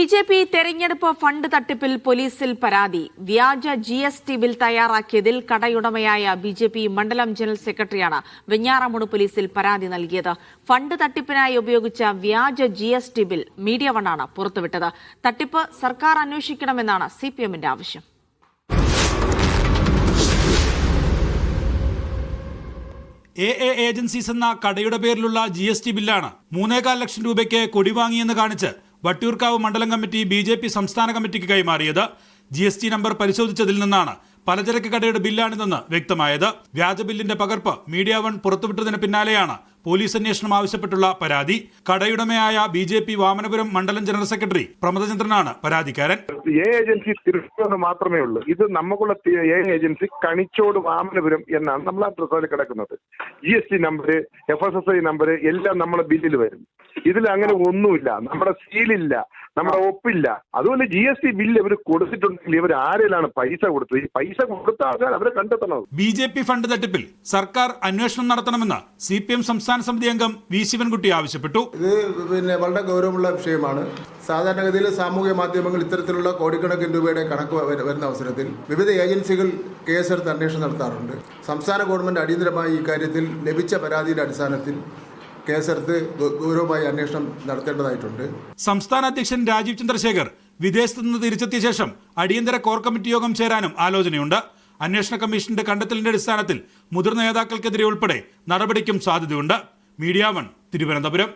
BJP. തെരഞ്ഞെടുപ്പ് fund തട്ടിപ്പിൽ പോലീസിൽ പരാതി. വ്യാജ GST ബിൽ തയ്യാറാക്കിയതിൽ കടയുടമയായ ബി.ജെ.പി. മണ്ഡലം ജനറൽ സെക്രട്ടറിയാണ് വെഞ്ഞാറമൂട് പോലീസിൽ പരാതി നൽകിയത്. ഫണ്ട് തട്ടിപ്പിനായി ഉപയോഗിച്ച വ്യാജ GST ബിൽ മീഡിയ വണ്ണാണ് പുറത്തുവിട്ടത്. തട്ടിപ്പ് സർക്കാർ അന്വേഷിക്കണമെന്നാണ് CPMന്റെ ആവശ്യം. AA ഏജൻസീസ് എന്ന കടയുടെ പേരിലുള്ള GST ബില്ലാണ് 3.25 ലക്ഷം രൂപയ്ക്ക് കൊടിവാങ്ങിയെന്ന് കാണിച്ച് വട്ടിയൂർക്കാവ് മണ്ഡലം കമ്മിറ്റി BJP സംസ്ഥാന കമ്മിറ്റിക്ക് കൈമാറിയത്. GST നമ്പർ പരിശോധിച്ചതിൽ നിന്നാണ് പലചരക്ക് കടയുടെ ബില്ലാണിതെന്ന് വ്യക്തമായത്. വ്യാജ ബില്ലിന്റെ പകർപ്പ് മീഡിയ വൺ പുറത്തുവിട്ടതിന് പിന്നാലെയാണ് പോലീസ് അന്വേഷണം ആവശ്യപ്പെട്ടുള്ള പരാതി. കടയുടമയായ BJP വാമനപുരം മണ്ഡലം ജനറൽ സെക്രട്ടറി പ്രമദചന്ദ്രനാണ് പരാതിക്കാരൻ. ഏജൻസി തിരുവനന്തപുരം മാത്രമേ ഉള്ളൂ. ഇത് നമുക്കുള്ള ഏജൻസി കണിച്ചോട് വാമനപുരം എന്നാണ് നമ്മൾ ആ പ്രസവത്തിൽ കിടക്കുന്നത്. GST നമ്പർ, FSSI നമ്പർ എല്ലാം നമ്മുടെ ബില്ലിൽ വരും. ഇതിൽ അങ്ങനെ ഒന്നുമില്ല, നമ്മുടെ സീലില്ല, നമ്മുടെ ഒപ്പില്ല. അതുപോലെ GST ബില്ല് ഇവർ കൊടുത്തിട്ടുണ്ടെങ്കിൽ ഇവർ ആരെയാണ് പൈസ കൊടുത്തത്? ഈ പൈസ കൊടുത്ത ആൾക്കാർ അവരെ കണ്ടെത്തണം. BJP ഫണ്ട് തട്ടിപ്പിൽ സർക്കാർ അന്വേഷണം നടത്തണമെന്ന് CPM സംസ്ഥാന സമിതി അംഗം V. ശിവൻകുട്ടി ആവശ്യപ്പെട്ടു. ഇത് വളരെ ഗൗരവമുള്ള വിഷയമാണ്. സാധാരണഗതിയിൽ സാമൂഹ്യ മാധ്യമങ്ങൾ ഇത്തരത്തിലുള്ള കോടിക്കണക്കിന് രൂപയുടെ കണക്ക് വരുന്ന അവസരത്തിൽ വിവിധ ഏജൻസികൾ കേസെടുത്ത് അന്വേഷണം നടത്താറുണ്ട്. സംസ്ഥാന ഗവൺമെന്റ് അടിയന്തരമായി ഇക്കാര്യത്തിൽ ലഭിച്ച പരാതിയുടെ അടിസ്ഥാനത്തിൽ കേസെടുത്ത് ഗൗരവമായി അന്വേഷണം നടത്തേണ്ടതായിട്ടുണ്ട്. സംസ്ഥാന അധ്യക്ഷൻ രാജീവ് ചന്ദ്രശേഖർ വിദേശത്ത് നിന്ന് തിരിച്ചെത്തിയ ശേഷം അടിയന്തര കോർ കമ്മിറ്റി യോഗം ചേരാനും ആലോചനയുണ്ട്. അന്വേഷണ കമ്മീഷന്റെ കണ്ടെത്തലിന്റെ അടിസ്ഥാനത്തിൽ മുതിർന്ന നേതാക്കൾക്കെതിരെ ഉൾപ്പെടെ നടപടിക്കും സാധ്യതയുണ്ട്. Media one, Thiruvananthapuram.